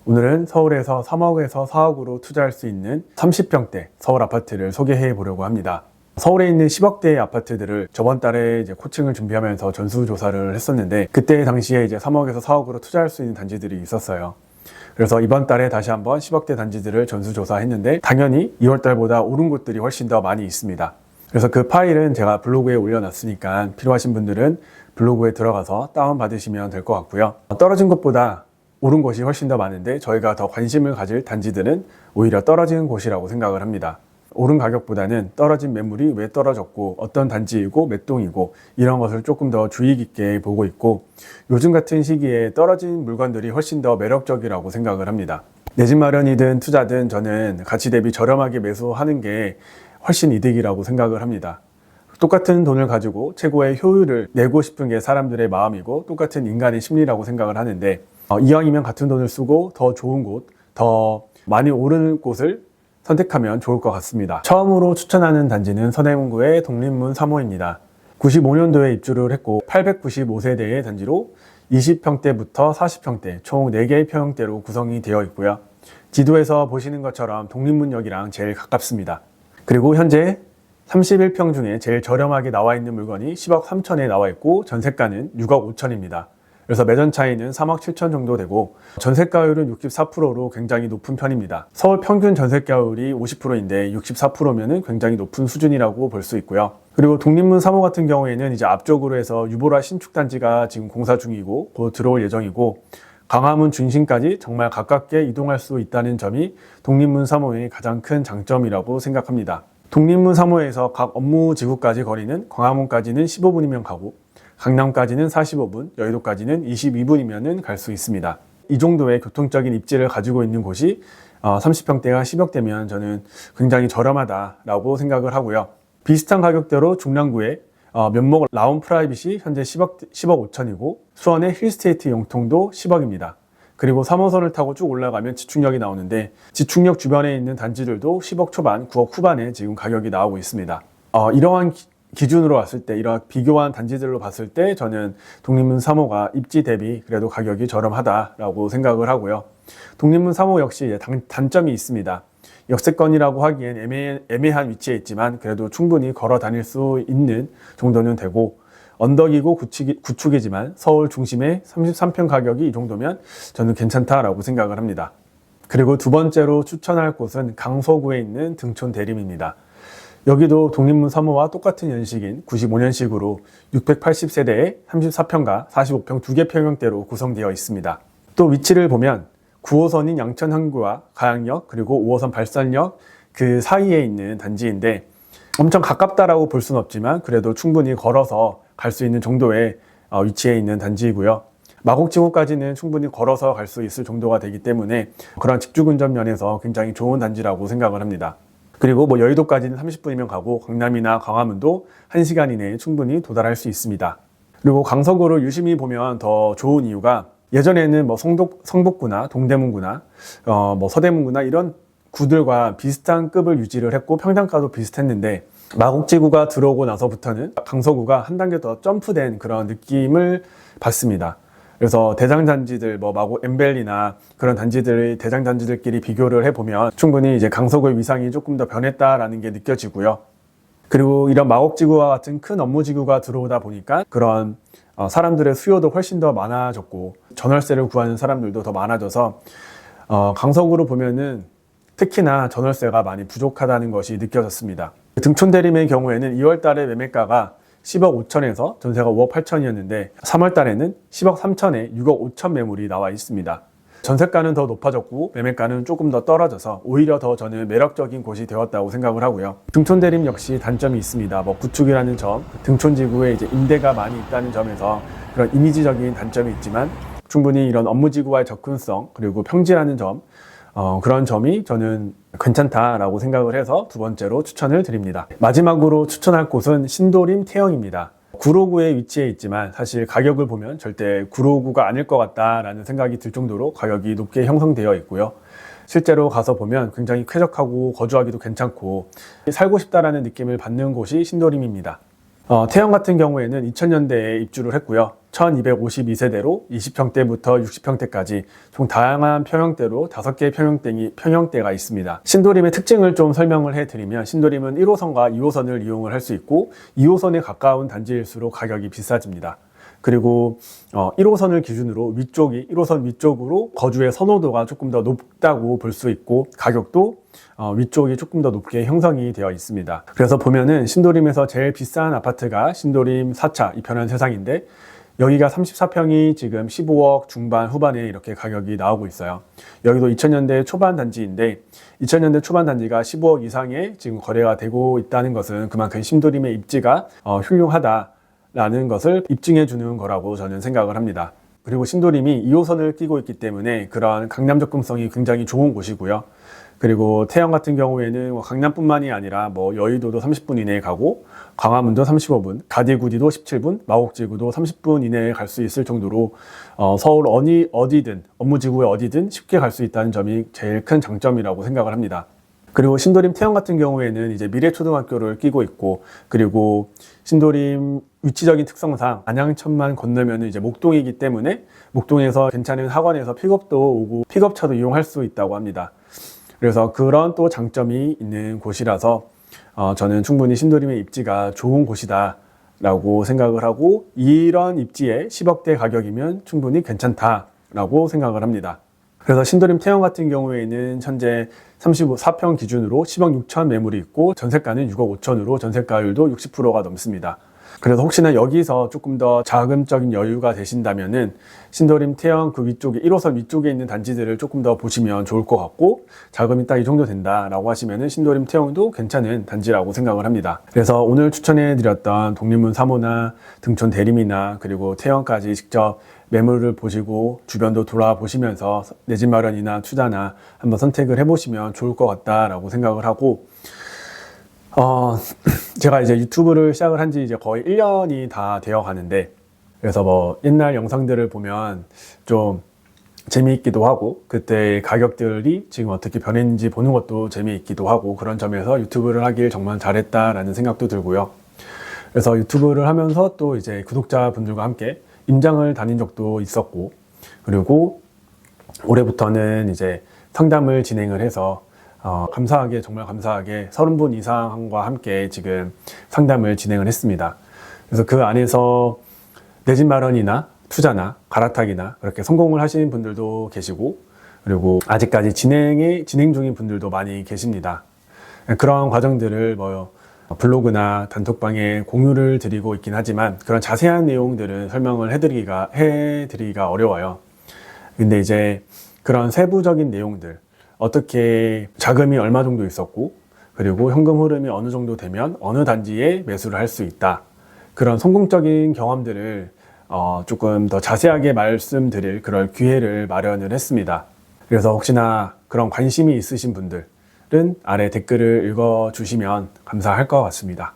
오늘은 서울에서 3억에서 4억으로 투자할 수 있는 30평대 서울 아파트를 소개해 보려고 합니다. 서울에 있는 10억대의 아파트들을 저번 달에 코칭을 준비하면서 전수조사를 했었는데, 그때 당시에 3억에서 4억으로 투자할 수 있는 단지들이 있었어요. 그래서 이번 달에 다시 한번 10억대 단지들을 전수조사했는데, 당연히 2월 달보다 오른 곳들이 훨씬 더 많이 있습니다. 그래서 그 파일은 제가 블로그에 올려놨으니까 필요하신 분들은 블로그에 들어가서 다운받으시면 될 것 같고요. 떨어진 곳보다 오른 곳이 훨씬 더 많은데, 저희가 더 관심을 가질 단지들은 오히려 떨어진 곳이라고 생각을 합니다. 오른 가격보다는 떨어진 매물이 왜 떨어졌고, 어떤 단지이고 몇 동이고, 이런 것을 조금 더 주의 깊게 보고 있고, 요즘 같은 시기에 떨어진 물건들이 훨씬 더 매력적이라고 생각을 합니다. 내 집 마련이든 투자든 저는 가치 대비 저렴하게 매수하는 게 훨씬 이득이라고 생각을 합니다. 똑같은 돈을 가지고 최고의 효율을 내고 싶은 게 사람들의 마음이고, 똑같은 인간의 심리라고 생각을 하는데, 이왕이면 같은 돈을 쓰고 더 좋은 곳, 더 많이 오르는 곳을 선택하면 좋을 것 같습니다. 처음으로 추천하는 단지는 서대문구의 독립문 3호입니다. 95년도에 입주를 했고 895세대의 단지로 20평대부터 40평대 총 4개의 평형대로 구성이 되어 있고요. 지도에서 보시는 것처럼 독립문역이랑 제일 가깝습니다. 그리고 현재 31평 중에 제일 저렴하게 나와 있는 물건이 10억 3천에 나와 있고, 전세가는 6억 5천입니다. 그래서 매전 차이는 3억 7천 정도 되고, 전세가율은 64%로 굉장히 높은 편입니다. 서울 평균 전세가율이 50%인데 64%면은 굉장히 높은 수준이라고 볼 수 있고요. 그리고 독립문 3호 같은 경우에는 앞쪽으로 해서 유보라 신축단지가 지금 공사 중이고 곧 들어올 예정이고, 광화문 중심까지 정말 가깝게 이동할 수 있다는 점이 독립문 3호의 가장 큰 장점이라고 생각합니다. 독립문 3호에서 각 업무지구까지 거리는 광화문까지는 15분이면 가고, 강남까지는 45분, 여의도까지는 22분이면 갈 수 있습니다. 이 정도의 교통적인 입지를 가지고 있는 곳이 30평대가 10억대면 저는 굉장히 저렴하다라고 생각을 하고요. 비슷한 가격대로 중랑구에 면목 라운 프라이빗이 현재 10억 5천이고, 수원의 힐스테이트 용통도 10억입니다. 그리고 3호선을 타고 쭉 올라가면 지축역이 나오는데, 지축역 주변에 있는 단지들도 10억 초반, 9억 후반에 지금 가격이 나오고 있습니다. 이러한 기준으로 봤을 때, 이런 비교한 단지들로 봤을 때 저는 독립문 3호가 입지 대비 그래도 가격이 저렴하다라고 생각을 하고요. 독립문 3호 역시 단점이 있습니다. 역세권이라고 하기엔 애매한 위치에 있지만 그래도 충분히 걸어 다닐 수 있는 정도는 되고, 언덕이고 구축이지만 서울 중심의 33평 가격이 이 정도면 저는 괜찮다라고 생각을 합니다. 그리고 두 번째로 추천할 곳은 강서구에 있는 등촌 대림입니다. 여기도 독립문 3호와 똑같은 연식인 95년식으로 680세대의 34평과 45평 2개 평형대로 구성되어 있습니다. 또 위치를 보면 9호선인 양천항구와 가양역, 그리고 5호선 발산역 그 사이에 있는 단지인데, 엄청 가깝다라고 볼 수는 없지만 그래도 충분히 걸어서 갈 수 있는 정도의 위치에 있는 단지이고요. 마곡지구까지는 충분히 걸어서 갈 수 있을 정도가 되기 때문에 그런 직주근접 면에서 굉장히 좋은 단지라고 생각을 합니다. 그리고 여의도까지는 30분이면 가고, 강남이나 광화문도 1시간 이내에 충분히 도달할 수 있습니다. 그리고 강서구를 유심히 보면 더 좋은 이유가, 예전에는 성북구나 동대문구나 서대문구나 이런 구들과 비슷한 급을 유지를 했고 평당가도 비슷했는데, 마곡지구가 들어오고 나서부터는 강서구가 한 단계 더 점프된 그런 느낌을 받습니다. 그래서 대장단지들, 마곡 엠벨리나 그런 단지들의 대장단지들끼리 비교를 해보면 충분히 강서구의 위상이 조금 더 변했다라는 게 느껴지고요. 그리고 이런 마곡지구와 같은 큰 업무지구가 들어오다 보니까 그런 사람들의 수요도 훨씬 더 많아졌고, 전월세를 구하는 사람들도 더 많아져서 강서구로 보면은 특히나 전월세가 많이 부족하다는 것이 느껴졌습니다. 등촌대림의 경우에는 2월 달에 매매가가 10억 5천에서 전세가 5억 8천이었는데 3월 달에는 10억 3천에 6억 5천 매물이 나와 있습니다. 전세가는 더 높아졌고 매매가는 조금 더 떨어져서 오히려 더 저는 매력적인 곳이 되었다고 생각을 하고요. 등촌대림 역시 단점이 있습니다. 구축이라는 점, 등촌지구에 임대가 많이 있다는 점에서 그런 이미지적인 단점이 있지만, 충분히 이런 업무지구와의 접근성, 그리고 평지라는 점, 그런 점이 저는 괜찮다라고 생각을 해서 두 번째로 추천을 드립니다. 마지막으로 추천할 곳은 신도림 태영입니다. 구로구에 위치해 있지만 사실 가격을 보면 절대 구로구가 아닐 것 같다라는 생각이 들 정도로 가격이 높게 형성되어 있고요. 실제로 가서 보면 굉장히 쾌적하고 거주하기도 괜찮고 살고 싶다라는 느낌을 받는 곳이 신도림입니다. 태영 같은 경우에는 2000년대에 입주를 했고요. 1252세대로 20평대부터 60평대까지 총 다양한 평형대로 5개의 평형대가 있습니다. 신도림의 특징을 좀 설명을 해드리면, 신도림은 1호선과 2호선을 이용을 할 수 있고 2호선에 가까운 단지일수록 가격이 비싸집니다. 그리고 1호선을 기준으로 1호선 위쪽으로 거주의 선호도가 조금 더 높다고 볼 수 있고, 가격도 위쪽이 조금 더 높게 형성이 되어 있습니다. 그래서 보면은 신도림에서 제일 비싼 아파트가 신도림 4차 이편한 세상인데, 여기가 34평이 지금 15억 중반 후반에 이렇게 가격이 나오고 있어요. 여기도 2000년대 초반 단지인데, 2000년대 초반 단지가 15억 이상에 지금 거래가 되고 있다는 것은 그만큼 신도림의 입지가 훌륭하다라는 것을 입증해 주는 거라고 저는 생각을 합니다. 그리고 신도림이 2호선을 끼고 있기 때문에 그런 강남 접근성이 굉장히 좋은 곳이고요. 그리고 태영 같은 경우에는 강남뿐만이 아니라 여의도도 30분 이내에 가고, 광화문도 35분, 가디구디도 17분, 마곡지구도 30분 이내에 갈 수 있을 정도로 서울 어디든, 업무지구에 어디든 쉽게 갈 수 있다는 점이 제일 큰 장점이라고 생각을 합니다. 그리고 신도림 태영 같은 경우에는 이제 미래초등학교를 끼고 있고, 그리고 신도림 위치적인 특성상 안양천만 건너면 이제 목동이기 때문에 목동에서 괜찮은 학원에서 픽업도 오고 픽업차도 이용할 수 있다고 합니다. 그래서 그런 또 장점이 있는 곳이라서 저는 충분히 신도림의 입지가 좋은 곳이다 라고 생각을 하고, 이런 입지에 10억대 가격이면 충분히 괜찮다라고 생각을 합니다. 그래서 신도림 태영 같은 경우에는 현재 34평 기준으로 10억 6천 매물이 있고, 전세가는 6억 5천으로 전세가율도 60%가 넘습니다. 그래서 혹시나 여기서 조금 더 자금적인 여유가 되신다면은 신도림 태영 그 위쪽에 1호선 위쪽에 있는 단지들을 조금 더 보시면 좋을 것 같고, 자금이 딱 이 정도 된다라고 하시면은 신도림 태영도 괜찮은 단지라고 생각을 합니다. 그래서 오늘 추천해 드렸던 독립문 3호나 등촌 대림이나 그리고 태영까지 직접 매물을 보시고 주변도 돌아보시면서 내 집 마련이나 투자나 한번 선택을 해보시면 좋을 것 같다라고 생각을 하고, 제가 이제 유튜브를 시작을 한 지 이제 거의 1년이 다 되어 가는데, 그래서 옛날 영상들을 보면 좀 재미있기도 하고, 그때 가격들이 지금 어떻게 변했는지 보는 것도 재미있기도 하고, 그런 점에서 유튜브를 하길 정말 잘했다라는 생각도 들고요. 그래서 유튜브를 하면서 또 이제 구독자분들과 함께 임장을 다닌 적도 있었고, 그리고 올해부터는 이제 상담을 진행을 해서 감사하게, 정말 감사하게 30분 이상과 함께 지금 상담을 진행을 했습니다. 그래서 그 안에서 내 집 마련이나 투자나 갈아타기나 그렇게 성공을 하시는 분들도 계시고, 그리고 아직까지 진행 중인 분들도 많이 계십니다. 그런 과정들을 블로그나 단톡방에 공유를 드리고 있긴 하지만, 그런 자세한 내용들은 설명을 해드리기가 어려워요. 근데 이제 그런 세부적인 내용들, 어떻게 자금이 얼마 정도 있었고, 그리고 현금 흐름이 어느 정도 되면 어느 단지에 매수를 할 수 있다, 그런 성공적인 경험들을 조금 더 자세하게 말씀드릴 그럴 기회를 마련을 했습니다. 그래서 혹시나 그런 관심이 있으신 분들은 아래 댓글을 읽어주시면 감사할 것 같습니다.